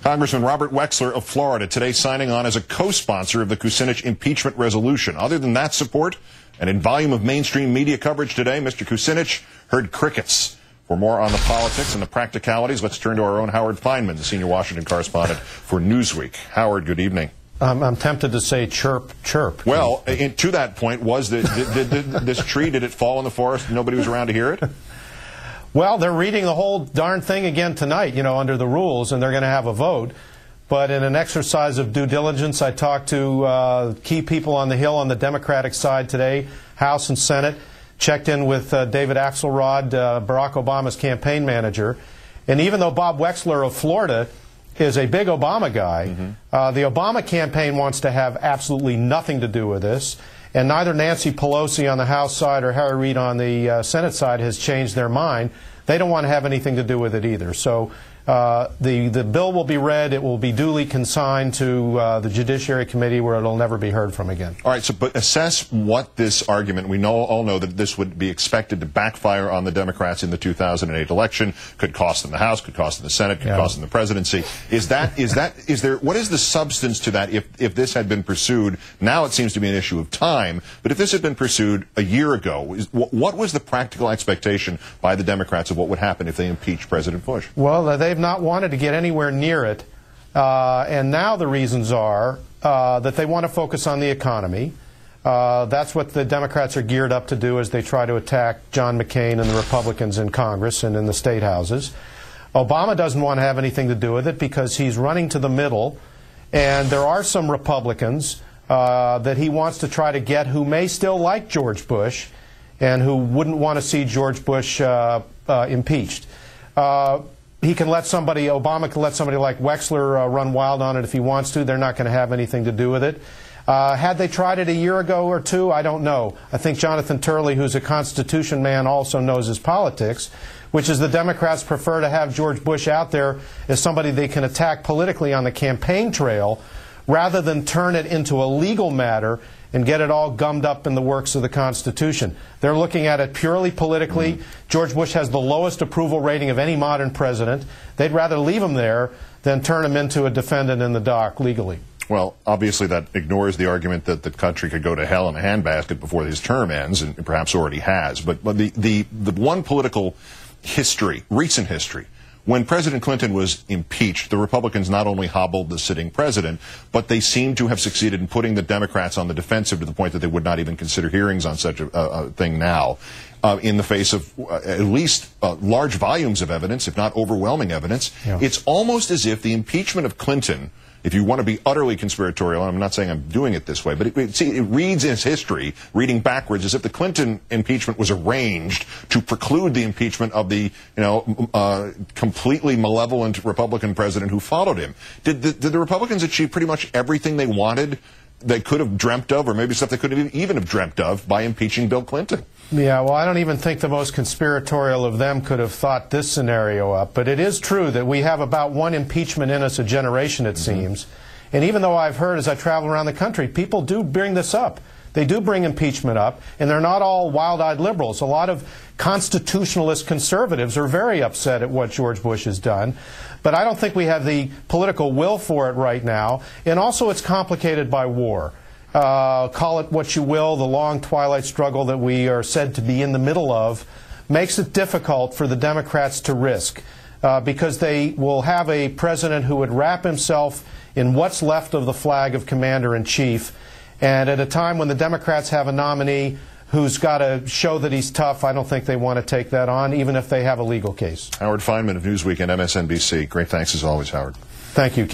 Congressman Robert Wexler of Florida today signing on as a co-sponsor of the Kucinich impeachment resolution. Other than that support, and in volume of mainstream media coverage today, Mr. Kucinich heard crickets. For more on the politics and the practicalities, let's turn to our own Howard Fineman, the senior Washington correspondent for Newsweek. Howard, good evening. I'm tempted to say chirp, chirp. Well, to that point, was this tree, did it fall in the forest and nobody was around to hear it? Well, they're reading the whole darn thing again tonight, you know, under the rules, and they're going to have a vote. But in an exercise of due diligence, I talked to key people on the Hill on the Democratic side today, House and Senate, checked in with David Axelrod, Barack Obama's campaign manager. And even though Bob Wexler of Florida is a big Obama guy, the Obama campaign wants to have absolutely nothing to do with this. And neither Nancy Pelosi on the House side or Harry Reid on the Senate side has changed their mind. They don't want to have anything to do with it either. So the bill will be read. It will be duly consigned to the Judiciary Committee, where it'll never be heard from again. All right, but assess what this argument, we all know that this would be expected to backfire on the Democrats in the 2008 election, could cost them the House, could cost them the Senate, could cost them the presidency. Is there, what is the substance to that if this had been pursued? Now it seems to be an issue of time, but if this had been pursued a year ago, what was the practical expectation by the Democrats of what would happen if they impeached President Bush? Well, they've not wanted to get anywhere near it, and now the reasons are that they want to focus on the economy. That's what the Democrats are geared up to do as they try to attack John McCain and the Republicans in Congress and in the state houses. Obama doesn't want to have anything to do with it because he's running to the middle, and there are some Republicans that he wants to try to get who may still like George Bush and who wouldn't want to see George Bush impeached. Obama can let somebody like Wexler run wild on it if he wants to. They're not going to have anything to do with it. Had they tried it a year ago or two, I don't know. I think Jonathan Turley, who's a Constitution man, also knows his politics, which is the Democrats prefer to have George Bush out there as somebody they can attack politically on the campaign trail rather than turn it into a legal matter and get it all gummed up in the works of the Constitution. They're looking at it purely politically. George Bush has the lowest approval rating of any modern president. They'd rather leave him there than turn him into a defendant in the dock legally. Well, obviously that ignores the argument that the country could go to hell in a handbasket before his term ends, and perhaps already has. But the one political history, recent history, when President Clinton was impeached, the Republicans not only hobbled the sitting president, but they seemed to have succeeded in putting the Democrats on the defensive to the point that they would not even consider hearings on such a thing now, in the face of at least large volumes of evidence, if not overwhelming evidence. Yeah. It's almost as if the impeachment of Clinton, if you want to be utterly conspiratorial, and I'm not saying I'm doing it this way, but it reads its history, reading backwards, as if the Clinton impeachment was arranged to preclude the impeachment of the, completely malevolent Republican president who followed him. Did the Republicans achieve pretty much everything they wanted, they could have dreamt of, or maybe stuff they couldn't even have dreamt of, by impeaching Bill Clinton? Yeah, well, I don't even think the most conspiratorial of them could have thought this scenario up. But it is true that we have about one impeachment in us a generation, it seems. And even though I've heard, as I travel around the country, people do bring this up. They do bring impeachment up, and they're not all wild-eyed liberals. A lot of constitutionalist conservatives are very upset at what George Bush has done. But I don't think we have the political will for it right now. And also it's complicated by war. Call it what you will, the long twilight struggle that we are said to be in the middle of makes it difficult for the Democrats to risk because they will have a president who would wrap himself in what's left of the flag of commander-in-chief. And at a time when the Democrats have a nominee who's got to show that he's tough, I don't think they want to take that on, even if they have a legal case. Howard Fineman of Newsweek and MSNBC. Great thanks as always, Howard. Thank you, Keith.